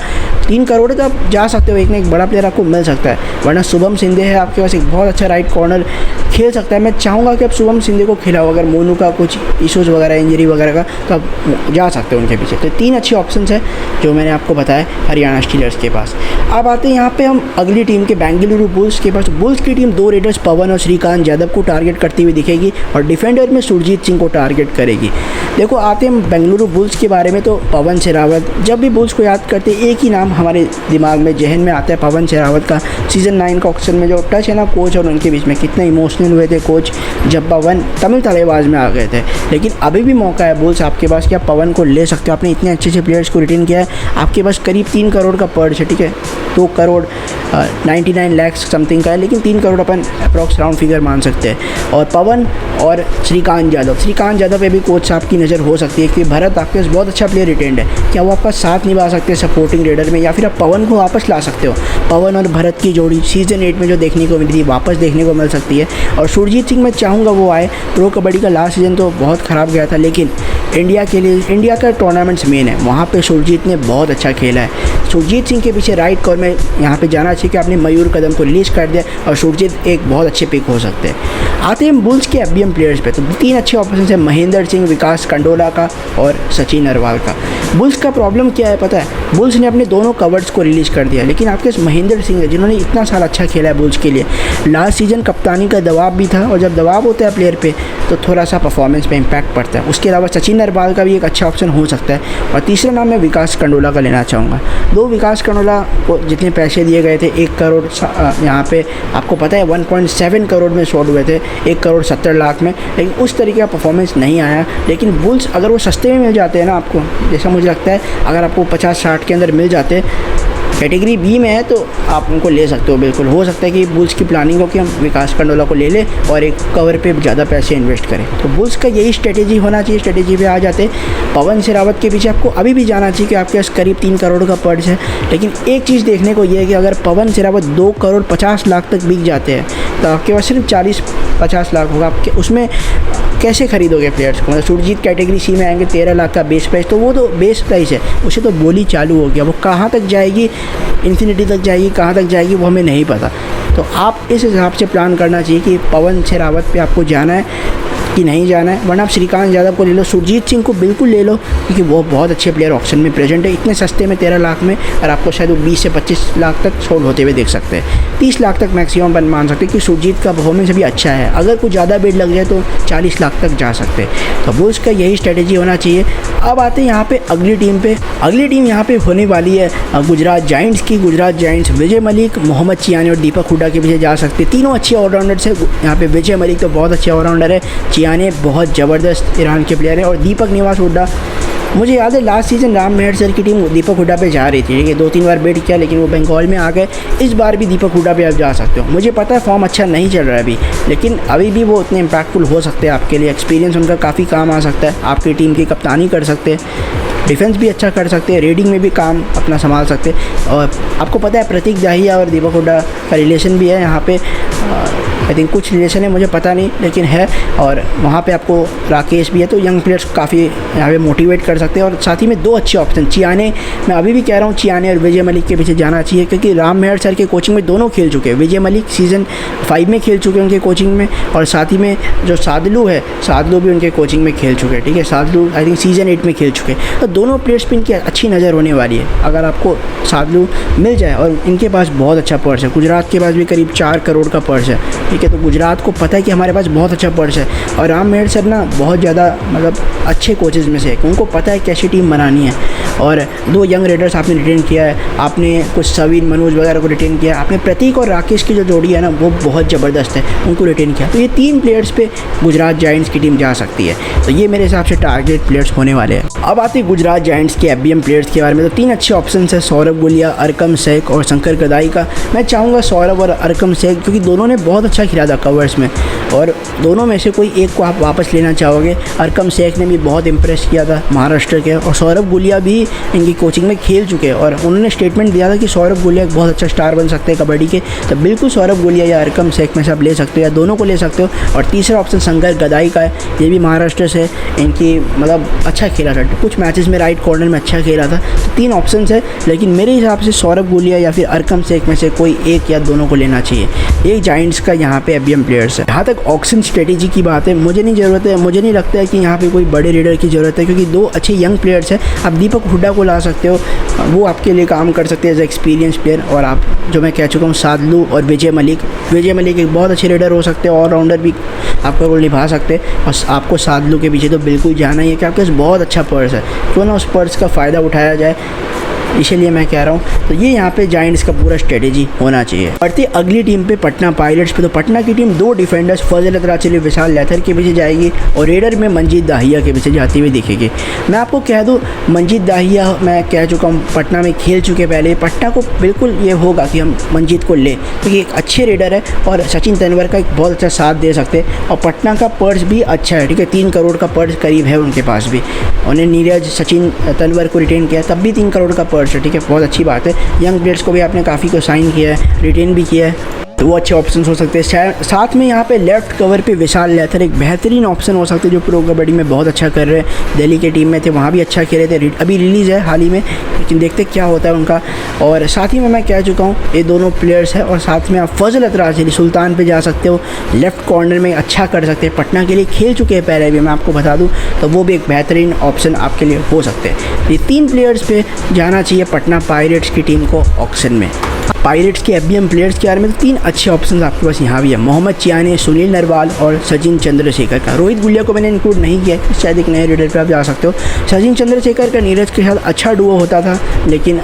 3 करोड़ है, तो आप जा सकते हो, एक ना एक बड़ा प्लेयर आपको मिल सकता है। वरना शुभम सिंधे है आपके पास, एक बहुत अच्छा राइट कॉर्नर खेल सकता है। मैं चाहूँगा कि आप शुभम सिंधे को खिलाओ, अगर मोनू का कुछ इशूज़ वगैरह इंजरी वगैरह का, तो आप जा सकते हो उनके पीछे। तो 3 अच्छे ऑप्शन है जो मैंने आपको बताया हरियाणा स्टीलर्स के पास। अब आते हैं यहाँ पे हम अगली टीम के बेंगलुरु बुल्स के पास। बुल्स की टीम 2 रेडर्स पवन और श्रीकांत यादव को टारगेट करती हुई दिखेगी। करेगी और डिफेंडर में सुरजीत सिंह को टारगेट करेगी। देखो आते हैं बेंगलुरु बुल्स के बारे में, तो पवन शेरावत, जब भी बुल्स को याद करते हैं एक ही नाम हमारे दिमाग में जहन में आता है, पवन शेरावत का। सीज़न 9 का ऑक्शन में जो टच है ना कोच और उनके बीच में, कितने इमोशनल हुए थे कोच जब पवन तमिल तलेबाज में आ गए थे। लेकिन अभी भी मौका है बुल्स आपके पास कि आप पवन को ले सकते हो। आपने इतने अच्छे अच्छे प्लेयर्स को रिटेन किया है, आपके पास करीब 3 करोड़ का पर्च है, ठीक है, 2 करोड़ 99 लाख समथिंग का है, लेकिन 3 करोड़ अपन अप्रॉक्स राउंड फिगर मान सकते हैं। और पवन और श्रीकांत यादव पे भी कोच साहब की नज़र हो सकती है कि भरत आपके पास बहुत अच्छा प्लेयर रिटेंड है, क्या वो आपका साथ निभा सकते हैं सपोर्टिंग रेडर में, या फिर आप पवन को वापस ला सकते हो। पवन और भरत की जोड़ी सीज़न 8 में जो देखने को मिली थी वापस देखने को मिल सकती है। और सुरजीत सिंह मैं चाहूँगा वो आए। प्रो कबड्डी का लास्ट सीज़न तो बहुत ख़राब गया था, लेकिन इंडिया के लिए, इंडिया का टूर्नामेंट्स मेन है, वहाँ पे सुरजीत ने बहुत अच्छा खेला है। सुरजीत सिंह के पीछे राइट कॉर्नर में यहाँ पे जाना चाहिए कि आपने मयूर कदम को रिलीज़ कर दिया और सुरजीत एक बहुत अच्छे पिक हो सकते हैं। आते हैं बुल्स के एफबीएम प्लेयर्स पे, तो 3 अच्छे ऑप्शन है, महेंद्र सिंह, विकास कंडोला का और सचिन अरवाल का। बुल्स का प्रॉब्लम क्या है पता है, बुल्स ने अपने दोनों कवर्स को रिलीज़ कर दिया, लेकिन आपके महेंद्र सिंह है जिन्होंने इतना साल अच्छा खेला है बुल्स के लिए। लास्ट सीज़न कप्तानी का दबाव भी था, और जब दबाव होता है प्लेयर पे तो थोड़ा सा परफॉर्मेंस पे इम्पैक्ट पड़ता है। उसके अलावा सचिन अरवाल का भी एक अच्छा ऑप्शन हो सकता है। और तीसरा नाम मैं विकास कंडोला का लेना चाहूँगा। दो विकास कंडोला को जितने पैसे दिए गए थे 1 करोड़, यहाँ पे आपको पता है 1.7 करोड़ में शॉर्ट हुए थे, 1 करोड़ 70 लाख में, लेकिन उस तरीके का परफॉर्मेंस नहीं आया। लेकिन बुल्स अगर वो सस्ते में मिल जाते हैं ना आपको, जैसा मुझे लगता है अगर आपको 50-60 के अंदर मिल जाते, कैटेगरी बी में है, तो आप उनको ले सकते हो। बिल्कुल हो सकता है कि बुल्स की प्लानिंग हो कि हम विकास कंडोला को ले लें और एक कवर पे ज़्यादा पैसे इन्वेस्ट करें। तो बुल्स का यही स्ट्रेटेजी होना चाहिए। स्ट्रेटेजी पे आ जाते पवन शेरावत के पीछे आपको अभी भी जाना चाहिए कि आपके पास करीब 3 करोड़ का पर्च है। लेकिन एक चीज़ देखने को ये है कि अगर पवन शेरावत 2 करोड़ 50 लाख तक बिक जाते हैं तो आपके पास सिर्फ 40-50 लाख होगा। आपके उसमें कैसे खरीदोगे प्लेयर्स को? मतलब सुरजीत कैटेगरी सी में आएंगे 13 लाख का बेस प्राइस, तो वो तो बेस प्राइस है, उसे तो बोली चालू हो गया। वो कहाँ तक जाएगी, इन्फिनिटी तक जाएगी, कहाँ तक जाएगी वो हमें नहीं पता। तो आप इस हिसाब से प्लान करना चाहिए कि पवन शेरावत पे आपको जाना है कि नहीं जाना है। वरना आप श्रीकांत यादव को ले लो, सुरजीत सिंह को बिल्कुल ले लो, क्योंकि वो बहुत अच्छे प्लेयर ऑप्शन में प्रेजेंट है, इतने सस्ते में 13 लाख में, और आपको शायद वो 20 से 25 लाख तक सोल्ड होते हुए देख सकते हैं। 30 लाख तक मैक्सिमम मान सकते हैं कि सुरजीत का परफॉर्मेंस भी अच्छा है। अगर कुछ ज़्यादा बिड लग जाए तो 40 लाख तक जा सकते हैं। तो बुल्स का यही स्ट्रेटेजी होना चाहिए। अब आते हैं यहाँ पे अगली टीम पे। अगली टीम यहाँ पे होने वाली है गुजरात जायंट्स की। गुजरात जायंट्स विजय मलिक, मोहम्मद चियाने और दीपक हुड्डा के पीछे जा सकते हैं। तीनों अच्छे ऑलराउंडर्स है। यहाँ पे विजय मलिक तो बहुत अच्छे ऑलराउंडर है, चियाने बहुत ज़बरदस्त ईरान के प्लेयर है, और दीपक निवास हुड्डा, मुझे याद है लास्ट सीज़न राम मेहर सर की टीम दीपक हुड्डा पे जा रही थी, ठीक है, 2-3 बार बेट किया लेकिन वो बंगाल में आ गए। इस बार भी दीपक हुड्डा पे आप जा सकते हो। मुझे पता है फॉर्म अच्छा नहीं चल रहा है अभी, लेकिन अभी भी वो उतने इम्पैक्टफुल हो सकते हैं आपके लिए। एक्सपीरियंस उनका काफ़ी काम आ सकता है, आपकी टीम की कप्तानी कर सकते हैं, डिफेंस भी अच्छा कर सकते हैं, रेडिंग में भी काम अपना संभाल सकते हैं। और आपको पता है प्रतीक दाहिया और दीपक हुड्डा का रिलेशन भी है यहाँ पे, आई थिंक कुछ रिलेशन है, मुझे पता नहीं, लेकिन है। और वहाँ पे आपको राकेश भी है, तो यंग प्लेयर्स काफ़ी यहाँ पे मोटिवेट कर सकते हैं। और साथ ही में 2 अच्छे ऑप्शन चियाने, मैं अभी भी कह रहा हूँ चियाने और विजय मलिक के पीछे जाना चाहिए, क्योंकि राम मेहर सर के कोचिंग में दोनों खेल चुके हैं। विजय मलिक सीज़न 5 में खेल चुके हैं उनके कोचिंग में, और साथ ही में जो सादलू है, सादलू भी उनके कोचिंग में खेल चुके हैं, ठीक है, सादलू आई थिंक सीज़न 8 में खेल चुके हैं। तो दोनों प्लेयर्स पर इनकी अच्छी नज़र होने वाली है अगर आपको सादलू मिल जाए, और इनके पास बहुत अच्छा पर्स है। गुजरात के पास भी करीब 4 करोड़ का पर्स है, ठीक है, तो गुजरात को पता है कि हमारे पास बहुत अच्छा पर्स है। और राम मेहर सर ना बहुत ज़्यादा मतलब अच्छे कोचेज़ में से है, उनको पता है कैसी टीम बनानी है। और 2 यंग रेडर्स आपने रिटेन किया है, आपने कुछ सवीन मनोज वगैरह को रिटेन किया, आपने प्रतीक और राकेश की जो जोड़ी है ना वो बहुत ज़बरदस्त है, उनको रिटेन किया। तो ये 3 प्लेयर्स पे गुजरात जायंट्स की टीम जा सकती है। तो ये मेरे हिसाब से टारगेट प्लेयर्स होने वाले हैं। अब आते हैं गुजरात जायंट्स के एफबीएम प्लेयर्स के बारे में। तो 3 अच्छे ऑप्शन है, सौरभ गुलिया, अरकम शेख और शंकर गदाई का। मैं चाहूँगा सौरभ और अरकम शेख, क्योंकि दोनों ने बहुत अच्छा खेला था कवर्स में, और दोनों में से कोई एक को आप वापस लेना चाहोगे। अरकम शेख ने भी बहुत इंप्रेस किया था महाराष्ट्र के, और सौरभ गुलिया भी इनकी कोचिंग में खेल चुके हैं, और उन्होंने स्टेटमेंट दिया था कि सौरभ गुलिया एक बहुत अच्छा स्टार बन सकते हैं कबड्डी के। तो बिल्कुल सौरभ गुलिया या अरकम शेख में से आप ले सकते हो, या दोनों को ले सकते हो। और तीसरा ऑप्शन शंकर गदाई का है, ये भी महाराष्ट्र से, इनकी मतलब अच्छा खेला था, कुछ मैचेस में राइट कॉर्नर में अच्छा खेला था। तो 3 ऑप्शन है, लेकिन मेरे हिसाब से सौरभ गुलिया या फिर अरकम शेख में से कोई एक या दोनों को लेना चाहिए। ये जायंट्स का यहाँ पे एफबीएम प्लेयर्स है। जहाँ तक ऑक्शन स्ट्रेटेजी की बात है, मुझे नहीं लगता है कि यहाँ पे कोई बड़े रेडर की ज़रूरत है, क्योंकि 2 अच्छे यंग प्लेयर्स हैं। आप दीपक हुड्डा को ला सकते हो, वो आपके लिए काम कर सकते हैं एज एक्सपीरियंस प्लेयर। और आप जो मैं कह चुका हूँ सादलू और विजय मलिक एक बहुत अच्छे रेडर हो सकते हैं, ऑलराउंडर भी आपका रोल निभा सकते हैं। और आपको सादलू के पीछे तो बिल्कुल जाना ही है कि आपके पास बहुत अच्छा पर्स है, क्यों ना उस पर्स का फ़ायदा उठाया जाए, इसीलिए मैं कह रहा हूँ। तो ये यहाँ पे जायंट्स का पूरा स्ट्रेटेजी होना चाहिए। बढ़ते अगली टीम पे पटना पायलट्स पे, तो पटना की टीम 2 डिफेंडर्स फजल अतराचली विशाल लैथर के पीछे जाएगी और रेडर में मंजीत दाहिया के पीछे जाती हुई दिखेगी। मैं आपको कह दूँ, मंजीत दाहिया मैं कह चुका हूँ पटना में खेल चुके पहले, पटना को बिल्कुल ये होगा कि हम मंजीत को लें, क्योंकि एक अच्छे रेडर है और सचिन तनवर का एक बहुत अच्छा साथ दे सकते हैं। और पटना का पर्स भी अच्छा है, ठीक है, 3 करोड़ का पर्स करीब है उनके पास भी। उन्हें नीरज सचिन तनवर को रिटेन किया तब भी 3 करोड़ का पर्स है, ठीक है, बहुत अच्छी बात है। यंग प्लेयर्स को भी आपने काफ़ी को साइन किया है, रिटेन भी किया है, तो वो अच्छे ऑप्शन हो सकते हैं। साथ में यहाँ पे लेफ्ट कवर पे विशाल लैथर एक बेहतरीन ऑप्शन हो सकते हैं, जो प्रो कबड्डी में बहुत अच्छा कर रहे हैं। दिल्ली के टीम में थे, वहाँ भी अच्छा खेले थे, अभी रिलीज़ है हाल ही में, लेकिन देखते क्या होता है उनका। और साथ ही में मैं कह चुका हूँ ये दोनों प्लेयर्स हैं। और साथ में आप फजल अतराचली सुल्तान पे जा सकते हो, लेफ़्ट कॉर्नर में अच्छा कर सकते हैं, पटना के लिए खेल चुके हैं पहले भी, मैं आपको बता दूँ, तो वो भी एक बेहतरीन ऑप्शन आपके लिए हो सकते हैं। ये 3 प्लेयर्स पे जाना चाहिए पटना पायरेट्स की टीम को ऑक्शन में। पायरेट्स के एफबीएम प्लेयर्स के बारे में तो 3 अच्छे ऑप्शंस आपके पास यहाँ भी है, मोहम्मद चियाने, सुनील नरवाल और सचिन चंद्रशेखर का। रोहित गुलिया को मैंने इंक्लूड नहीं किया, शायद एक नए रेडर पे आप जा सकते हो। सचिन चंद्रशेखर का नीरज के साथ अच्छा डुओ होता था, लेकिन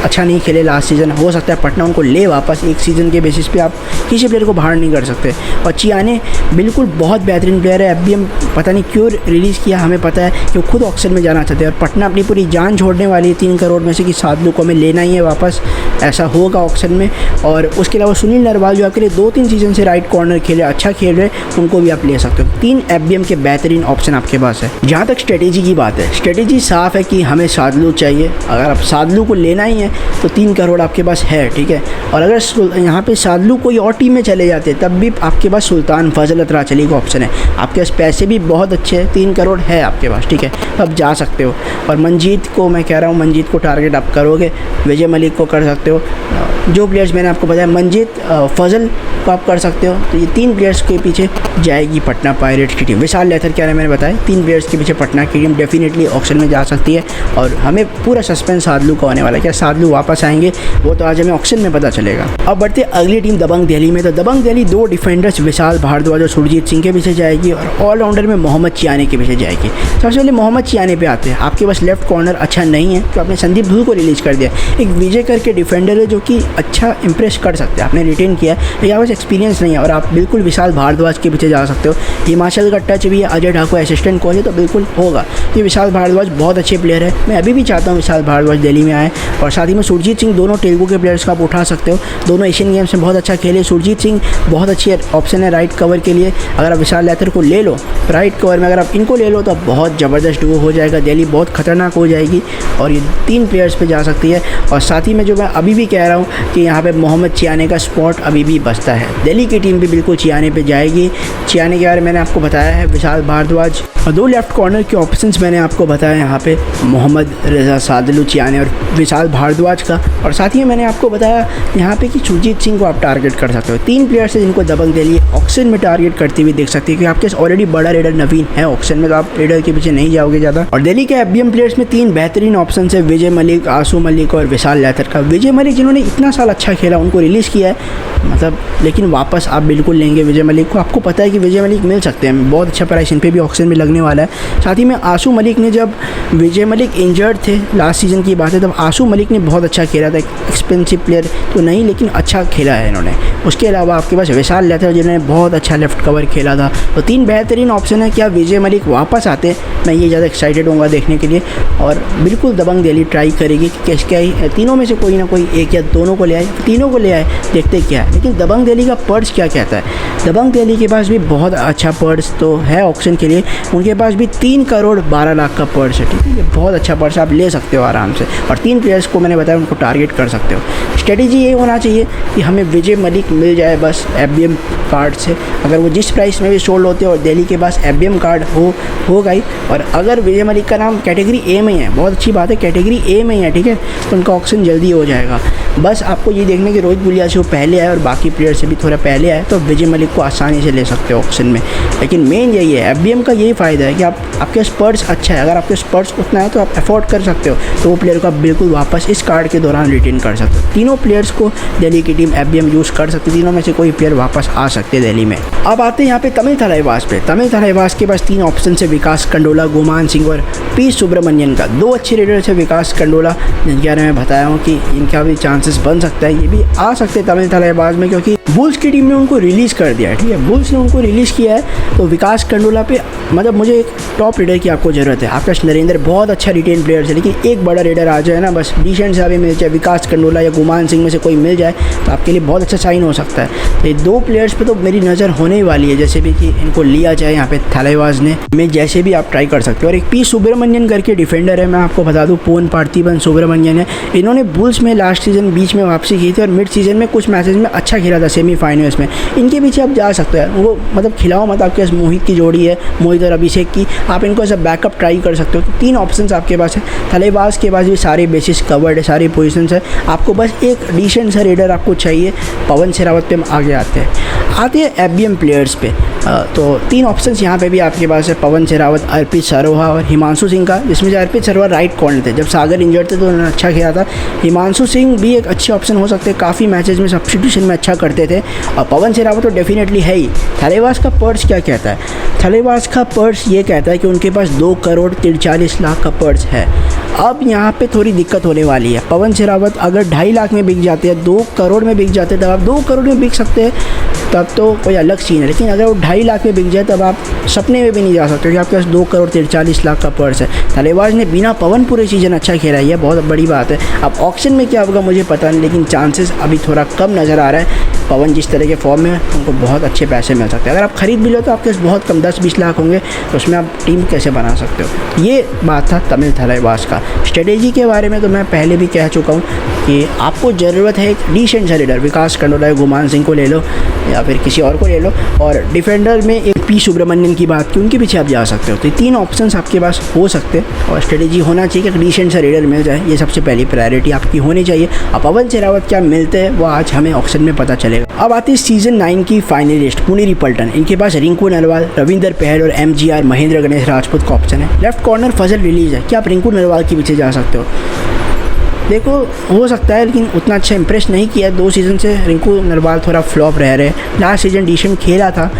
अच्छा नहीं खेले लास्ट सीज़न। हो सकता है पटना उनको ले वापस, एक सीज़न के बेसिस पे आप किसी प्लेयर को बाहर नहीं कर सकते। और चियाने बिल्कुल बहुत बेहतरीन प्लेयर है, एफबीएम पता नहीं क्यों रिलीज़ किया, हमें पता है कि वो खुद ऑक्शन में जाना चाहते हैं। और पटना अपनी पूरी जान छोड़ने वाली है 3 करोड़ में से कि सादलू को हमें लेना ही है वापस, ऐसा होगा ऑक्शन में। और उसके अलावा सुनील नरवाल जो आपके लिए 2-3 सीज़न से राइट कॉर्नर खेले, अच्छा खेल रहे, उनको भी आप ले सकते हो। 3 एफबीएम के बेहतरीन ऑप्शन आपके पास है। जहाँ तक स्ट्रेटेजी की बात है, स्ट्रेटेजी साफ़ है कि हमें सादलू चाहिए। अगर आप सादलू को लेना ही है तो 3 करोड़ आपके पास है, ठीक है। और अगर यहाँ पे सादलू कोई और टीम में चले जाते तब भी आपके पास सुल्तान फजल अतराचली का ऑप्शन है। आपके पास पैसे भी बहुत अच्छे हैं, 3 करोड़ है आपके पास, ठीक है, तो आप जा सकते हो। और मंजीत को मैं कह रहा हूँ, मंजीत को टारगेट आप करोगे, विजय मलिक को कर सकते हो, जो प्लेयर्स मैंने आपको बताया, मंजीत फजल को आप कर सकते हो। तो ये 3 प्लेयर्स के पीछे जाएगी पटना पायरेट्स की टीम। विशाल लैथर क्या है मैंने बताया, 3 प्लेयर्स के पीछे पटना की टीम डेफिनेटली ऑक्शन में जा सकती है। और हमें पूरा सस्पेंस सादलू का होने वाला है, क्या सादलू वापस आएंगे वो तो आज हमें ऑक्शन में पता चलेगा। अब बढ़ते अगली टीम दबंग दिल्ली में। तो दबंग दिल्ली 2 डिफेंडर्स विशाल भारद्वाज और सुरजीत सिंह के पीछे जाएगी और ऑलराउंडर में मोहम्मद चियाने के पीछे जाएगी। सबसे पहले मोहम्मद चियाने पे आते हैं। आपके पास लेफ्ट कॉर्नर अच्छा नहीं है, तो आपने संदीप धूल को रिलीज़ कर दिया। एक विजय करके डिफेंडर है जो कि अच्छा इंप्रेस कर सकते हैं, आपने रिटेन किया है, लेकिन आपके पास एक्सपीरियंस नहीं है और आप बिल्कुल विशाल भारद्वाज के पीछे जा सकते हो। हिमाचल का टच भी है, अजय ठाकुर असिस्टेंट कोच है, तो बिल्कुल होगा। ये विशाल भारद्वाज बहुत अच्छे प्लेयर है, मैं अभी भी चाहता हूँ विशाल भारद्वाज दिल्ली में आए। और साथ ही में सुरजीत सिंह, दोनों तेलुगु के प्लेयर्स का आप उठा सकते हो, दोनों एशियन गेम्स में बहुत अच्छा खेले। सुरजीत सिंह बहुत अच्छी ऑप्शन है राइट कवर के लिए। अगर आप विशाल लैथर को ले लो राइट कवर में, अगर आप इनको ले लो तो बहुत ज़बरदस्त डुओ हो जाएगा, दिल्ली बहुत खतरनाक हो जाएगी और ये 3 प्लेयर्स पे जा सकती है। और साथ ही में जो मैं अभी भी कह रहा हूँ कि यहाँ पे मोहम्मद चियाने का स्पॉट अभी भी बचता है, दिल्ली की टीम भी बिल्कुल चियाने पे जाएगी। चियाने के बारे में मैंने आपको बताया है, विशाल भारद्वाज और 2 लेफ्ट कॉर्नर के ऑप्शंस मैंने आपको बताया यहाँ पे, मोहम्मद रज़ा, सादलू, चियाने और विशाल भारद्वाज का। और साथ ही मैंने आपको बताया यहाँ पे कि सुरजीत सिंह को आप टारगेट कर सकते हो। 3 प्लेयर्स हैं जिनको दबंग दिल्ली ऑक्शन में टारगेट करती हुई देख सकती है, क्योंकि आपके पास ऑलरेडी बड़ा रेडर नवीन है ऑक्शन में, तो आप रेडर के पीछे नहीं जाओगे ज़्यादा। और दिल्ली के एफबीएम प्लेयर्स में 3 बेहतरीन ऑप्शन है, विजय मलिक, आसू मलिक और विशाल लैथर का। विजय मलिक जिन्होंने इतना साल अच्छा खेला, उनको रिलीज़ किया है मतलब, लेकिन वापस आप बिल्कुल लेंगे विजय मलिक को। आपको पता है कि विजय मलिक मिल सकते हैं, बहुत अच्छा प्राइस इन पे भी ऑक्शन में लगने वाला है। साथ ही में आसू मलिक ने, जब विजय मलिक इंजर्ड थे लास्ट सीज़न की बात है, तब आसू मलिक ने बहुत अच्छा खेला था। एक्सपेंसिव प्लेयर तो नहीं, लेकिन अच्छा खेला है इन्होंने। उसके अलावा आपके पास विशाल लैथर जिन्होंने बहुत अच्छा लेफ्ट कवर खेला था। तो 3 बेहतरीन ऑप्शन है। क्या विजय मलिक वापस आते, मैं ये ज़्यादा एक्साइटेड होऊंगा देखने के लिए। और बिल्कुल दबंग दिल्ली ट्राई करेगी कि कैसे क्या ही तीनों में से कोई ना कोई एक या दोनों को ले आए, तीनों को ले आए, देखते क्या है। लेकिन दबंग दिल्ली का पर्स क्या कहता है, दबंग दिल्ली के पास भी बहुत अच्छा पर्स तो है ऑक्शन के लिए। उनके पास भी 3 करोड़ 12 लाख का पर्स है, ठीक है, ये बहुत अच्छा पर्स आप ले सकते हो आराम से। और 3 प्लेयर्स को मैंने बताया उनको टारगेट कर सकते हो। स्ट्रेटेजी ये होना चाहिए कि हमें विजय मलिक मिल जाए बस एफबीएम कार्ड से। अगर वो जिस प्राइस में भी सोल्ड होते हैं और दिल्ली के पास एफबीएम कार्ड होगा ही, और अगर विजय मलिक का नाम कैटेगरी ए में है, बहुत अच्छी बात है, कैटेगरी ए में है, ठीक है, तो उनका ऑक्शन जल्दी हो जाएगा। बस आपको ये देखना कि रोहित गुलिया से वो पहले आए और बाकी प्लेयर से भी थोड़ा पहले आए, तो विजय मलिक को आसानी से ले सकते हो ऑक्शन में। लेकिन मेन यही है, FBM का यही फ़ायदा है कि आपके स्पर्ट्स अच्छा है, अगर आपके स्पर्ट्स उतना है तो आप अफोर्ड कर सकते हो, तो वो प्लेयर को आप बिल्कुल वापस इस कार्ड के दौरान रिटेन कर सकते हो। तीनों प्लेयर्स को दिल्ली की टीम FBM यूज़ कर सकती है, तीनों में से कोई प्लेयर वापस आ सकते हैं दिल्ली में। अब आते हैं यहाँ पे तमिल थलाइवास पे। तमिल थलाइवास के पास 3 ऑप्शन है, विकास कंडोला, गुमान सिंह और पी सुब्रमण्यन का। 2 अच्छे रेडर्स है, विकास कंडोला जिनके बारे में बताया हूँ कि इनका भी चांसेस बन सकता है, ये भी आ सकते हैं तमिल थलाइवास में, क्योंकि बुल्स की टीम ने उनको रिलीज़ कर दिया है। ठीक है, बुल्स ने उनको रिलीज़ किया है, तो विकास कंडोला पे मतलब मुझे एक टॉप रेडर की आपको ज़रूरत है। आकाश नरेंद्र बहुत अच्छा रिटेन प्लेयर है, लेकिन एक बड़ा रेडर आ जाए ना, बस डिसेंट सा भी मिल जाए, विकास कंडोला या गुमान सिंह में से कोई मिल जाए तो आपके लिए बहुत अच्छा साइन हो सकता है। तो ये 2 प्लेयर्स पे तो मेरी नज़र होने ही वाली है, जैसे भी कि इनको लिया जाए यहाँ पे थलाइवास ने, में जैसे भी आप ट्राई कर सकते हो। और एक पी सुब्रमण्यन करके डिफेंडर है, मैं आपको बता दूँ, पोन पार्थिबन सुब्रमण्यन है। इन्होंने बुल्स में लास्ट सीजन बीच में वापसी की थी और मिड सीजन में कुछ मैचेस में अच्छा खेला था सेमीफाइनल्स में। इनके पीछे आप जा सकते हैं, वो मतलब खिलाओ मत, आपके पास मोहित की जोड़ी है, मोहित और अभिषेक की, आप इनको एज अ बैकअप ट्राई कर सकते हो। तो 3 ऑप्शंस आपके पास है। थलाइवास के पास भी सारे बेसिस कवर्ड है, सारी पोजीशंस है, आपको बस एक डिसेंट सा रेडर आपको चाहिए। पवन शेरावत पे हम आगे आते हैं FBM प्लेयर्स पे। तो 3 ऑप्शंस यहाँ पे भी आपके पास है, पवन शेरावत, अर्पित सरोहा और हिमांशु सिंह का, जिसमें से अर्पित सरोहा राइट कॉर्नर थे, जब सागर इंजर्ड थे तो उन्होंने अच्छा खेला था। हिमांशु सिंह भी एक अच्छे ऑप्शन हो सकते हैं, काफ़ी मैचेस में सब्स्टिट्यूशन में अच्छा करते थे। और पवन शेरावत तो डेफिनेटली है ही। थलाइवास का पर्स क्या कहता है? थलाइवास का पर्स ये कहता है कि उनके पास 2 करोड़ 43 लाख का पर्स है। अब यहाँ पे थोड़ी दिक्कत होने वाली है। पवन शेरावत अगर 2.5 लाख में बिक जाते हैं, 2 करोड़ में बिक जाते हैं, तब आप 2 करोड़ में बिक सकते हैं, तब तो कोई अलग सीन है। लेकिन अगर वो 2.5 लाख में बिक जाए तब आप सपने में भी नहीं जा सकते कि आपके पास 2 करोड़ 43 लाख का पर्स है। थलाइवास ने बिना पवन पूरे सीजन अच्छा खेला है, यह बहुत बड़ी बात है। अब ऑक्शन में क्या होगा मुझे पता नहीं, लेकिन चांसेस अभी थोड़ा कम नज़र आ रहा है। पवन जिस तरह के फॉर्म में उनको बहुत अच्छे पैसे मिल सकते हैं। अगर आप खरीद भी लो तो आपके पास बहुत कम 10-20 लाख होंगे, तो उसमें आप टीम कैसे बना सकते हो। ये बात था तमिल थलाइवास का। स्ट्रेटेजी के बारे में तो मैं पहले भी कह चुका हूँ कि आपको ज़रूरत है एक डिसेंट सा लीडर, विकास कंडोला या गुमान सिंह को ले लो या फिर किसी और को ले लो। और डिफेंडर में एक पी सुब्रमण्यन की बात की, उनके पीछे आप जा सकते हो। तो ये 3 ऑप्शंस आपके पास हो सकते हैं, और स्ट्रेटेजी होना चाहिए कि डिसेंट सा लीडर मिल जाए, ये सबसे पहली प्रायोरिटी आपकी होनी चाहिए। अब पवन शेरावत क्या मिलते हैं वो आज हमें ऑक्शन में पता चलेगा। अब आती है सीजन 9 की फाइनलिस्ट पुनेरी पल्टन। इनके पास रिंकू नरवाल, रविंदर पहल और MGR महेंद्र गणेश राजपूत का ऑप्शन है। लेफ्ट कॉर्नर फजल रिलीज है, क्या आप रिंकू नरवाल के पीछे जा सकते हो? देखो हो सकता है, लेकिन उतना अच्छा इंप्रेस नहीं किया 2 सीज़न से। रिंकू नरवाल थोड़ा फ्लॉप रह रहे, लास्ट सीजन डिसेंट खेला था।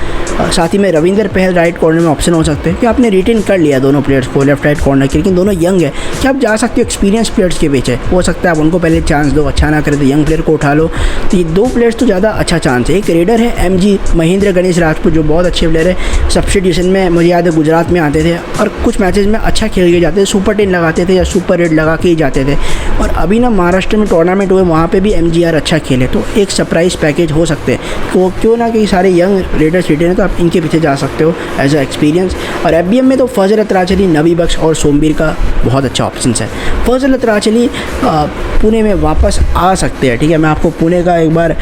साथ ही में रविंदर पहल राइट कॉर्नर में ऑप्शन हो सकते हैं कि आपने रिटेन कर लिया दोनों प्लेयर्स को लेफ्ट राइट कॉर्नर के, लेकिन दोनों यंग है, क्या आप जा सकते हो एक्सपीरियंस प्लेयर्स के पीछे? हो सकता है आप उनको पहले चांस दो, अच्छा ना करे तो यंग प्लेयर को उठा लो। तो ये 2 प्लेयर्स तो ज़्यादा अच्छा चांस है। एक रेडर है MG महेंद्र गणेश राजपूत, जो बहुत अच्छे प्लेयर है, सब्स्टिट्यूशन में मुझे याद है गुजरात में आते थे और कुछ मैचेस में अच्छा खेल के जाते थे, सुपर 10 लगाते थे या सुपर 8 लगा के ही जाते थे। और अभी ना महाराष्ट्र में टूर्नामेंट हुए, वहाँ पे भी MGR अच्छा खेले, तो एक सरप्राइज़ पैकेज हो सकते हैं। तो क्यों ना कि सारे यंग रेडर्स रिटेन है, तो आप इनके पीछे जा सकते हो एज अ एक्सपीरियंस। और FBM में तो फजल अतराचली, नबी बख्श और सोमवीर का बहुत अच्छा ऑप्शन है। फजल अतराचली पुणे में वापस आ सकते हैं। ठीक है, मैं आपको पुणे का एक बार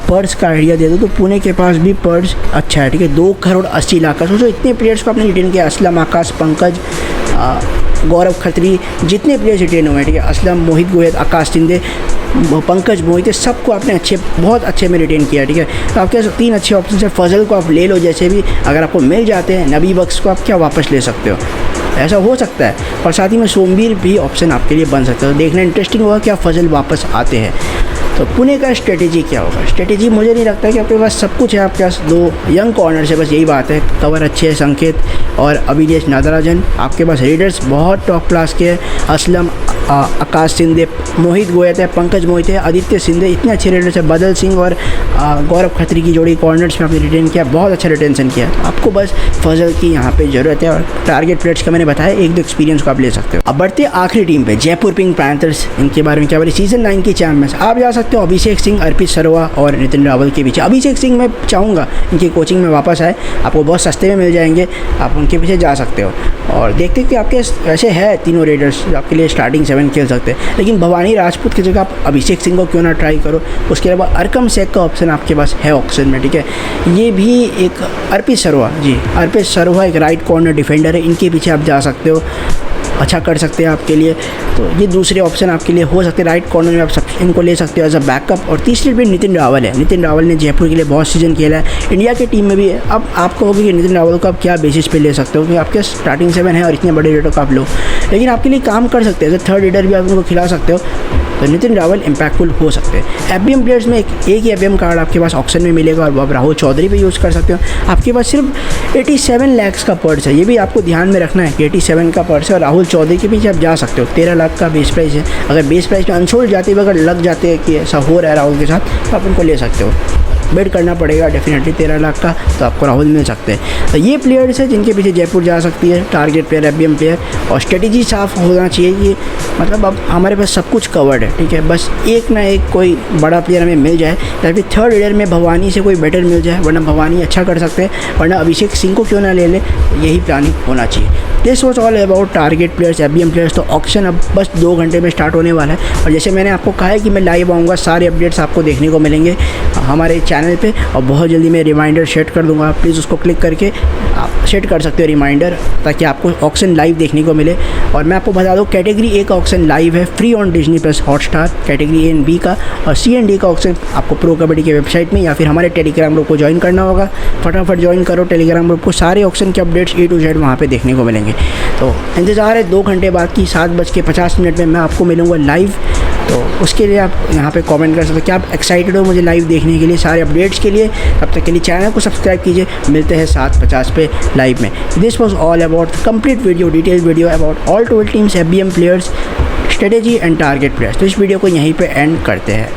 पर्स का आइडिया दे दूँ तो पुणे के पास भी पर्स अच्छा है। ठीक है, 2 करोड़ 80 लाख का। सोचो इतने प्लेयर्स को आपने रिटेन किया, असलम, आकाश, पंकज, गौरव खत्री, जितने प्लेयर्स रिटेन हुए हैं। ठीक है, असलम, मोहित गोयल, आकाश शिंदे, पंकज मोहित, सबको आपने बहुत अच्छे में रिटेन किया। ठीक है, तो आपके पास 3 अच्छे ऑप्शन है। फजल को आप ले लो, जैसे भी अगर आपको मिल जाते हैं। नबी बख्श को आप क्या वापस ले सकते हो, ऐसा हो सकता है। और साथ ही में सोमवीर भी ऑप्शन आपके लिए बन सकता है। तो देखना इंटरेस्टिंग होगा क्या फजल वापस आते हैं। तो पुणे का स्ट्रेटेजी क्या होगा? स्ट्रेटेजी मुझे नहीं लगता कि आपके पास सब कुछ है। आपके पास 2 यंग कॉर्नर है, बस यही बात है। कवर अच्छे है, संकेत और अभिलेष नागराजन। आपके पास रेडर्स बहुत टॉप क्लास के हैं, असलम, आकाश शिंदे, मोहित गोयल है, पंकज मोहित है, आदित्य शिंदे, इतने अच्छे रेडर्स है। बदल सिंह और गौरव खत्री की जोड़ी कॉर्नर्स में आपने रिटेन किया, बहुत अच्छा रिटेंशन किया। आपको बस फजल की यहाँ पे ज़रूरत है। और टारगेट प्लेयर्स का मैंने बताया, 1-2 एक्सपीरियंस को आप ले सकते हो। अब बढ़ते आखिरी टीम पे, जयपुर पिंक पैंथर्स। इनके बारे में क्या बोले? सीजन 9 की चैंपियंस। आप जा सकते हो अभिषेक सिंह, अर्पित सरोहा और नितिन रावल के पीछे। अभिषेक सिंह मैं चाहूँगा इनकी कोचिंग में वापस आए, आपको बहुत सस्ते में मिल जाएंगे, आप उनके पीछे जा सकते हो। और देखते हैं कि आपके ऐसे है तीनों रेडर्स जो आपके लिए स्टार्टिंग 7 खेल सकते हैं। लेकिन भवानी राजपूत की जगह आप अभिषेक सिंह को क्यों ना ट्राई करो। उसके अलावा अरकम शेख का ऑप्शन आपके पास है ऑप्शन में। ठीक है, ये भी एक अर्पित सरोहा, जी अर्पित सरोहा एक राइट कॉर्नर डिफेंडर है, इनके पीछे आप जा सकते हो, अच्छा कर सकते हैं आपके लिए। तो ये दूसरे ऑप्शन आपके लिए हो सकते हैं। राइट कॉर्नर में आप सब इनको ले सकते हो एज अ बैकअप। और तीसरी भी नितिन रावल है। नितिन रावल ने जयपुर के लिए बहुत सीजन खेला है, इंडिया की टीम में भी है। अब आप कहोगे कि नितिन रावत को आप क्या बेसिस पे ले सकते हो कि आपके स्टार्टिंग 7 है और इतने बड़े रेटों का आप लो, लेकिन आपके लिए काम कर सकते हैं। थर्ड लीडर भी आप उनको खिला सकते हो, तो नितिन रावत इम्पैक्टफुल हो सकते हैं। एफबीएम प्लेयर्स में एक ही एफबीएम कार्ड आपके पास ऑक्शन में मिलेगा और वो आप राहुल चौधरी पे यूज़ कर सकते हो। आपके पास सिर्फ 87 लाख का पर्स है, ये भी आपको ध्यान में रखना है कि 87 का पर्स है और राहुल चौधरी के पीछे आप जा सकते हो। 13 लाख का बेस प्राइस है। अगर बेस प्राइस में अनसोल्ड जाते हुए अगर लग जाते हैं कि ऐसा हो रहा है राहुल के साथ, तो आप उनको ले सकते हो। बेट करना पड़ेगा डेफिनेटली 13 लाख का, तो आपको राहुल मिल सकते हैं। तो ये प्लेयर्स है जिनके पीछे जयपुर जा सकती है, टारगेट प्लेयर, एफबीएम प्लेयर, और स्ट्रेटेजी साफ होना चाहिए कि मतलब अब हमारे पास सब कुछ कवर्ड है, ठीक है। बस एक ना एक कोई बड़ा प्लेयर हमें मिल जाए, या फिर थर्ड लीडर में भवानी से कोई बेटर मिल जाए, वरना भवानी अच्छा कर सकते हैं, वरना अभिषेक सिंह को क्यों ना ले ले, यही प्लानिंग होना चाहिए। This was all about target players, FBM players. तो ऑक्शन अब बस 2 घंटे में स्टार्ट होने वाला है, और जैसे मैंने आपको कहा है कि मैं लाइव आऊँगा, सारे अपडेट्स आपको देखने को मिलेंगे हमारे चैनल पे, और बहुत जल्दी मैं रिमाइंडर सेट कर दूंगा। प्लीज़ उसको क्लिक करके आप सेट कर सकते हो रिमाइंडर, ताकि आपको ऑक्शन लाइव देखने को मिले। और मैं आपको बता दूँ, कैटेगरी ए का ऑक्शन लाइव है free on Disney plus Hotstar, category A and B का, और सी एंड डी का ऑक्शन आपको प्रो कबड्डी के वेबसाइट में या फिर हमारे टेलीग्राम ग्रुप को ज्वाइन करना होगा। फटाफट ज्वाइन करो टेलीग्राम ग्रुप को, सारे ऑक्शन के अपडेट्स A to Z वहाँ पे देखने को मिलेंगे। तो इंतज़ार है 2 घंटे बाद की 7:50 में मैं आपको मिलूँगा लाइव। तो उसके लिए आप यहाँ पे कमेंट कर सकते हो कि आप एक्साइटेड हो मुझे लाइव देखने के लिए, सारे अपडेट्स के लिए। तब तक के लिए चैनल को सब्सक्राइब कीजिए। मिलते हैं 7:50 पे लाइव में। This was all about complete video, detail video about all 12 teams, FBM players, strategy and target players. तो इस वीडियो को यहीं पर एंड करते हैं।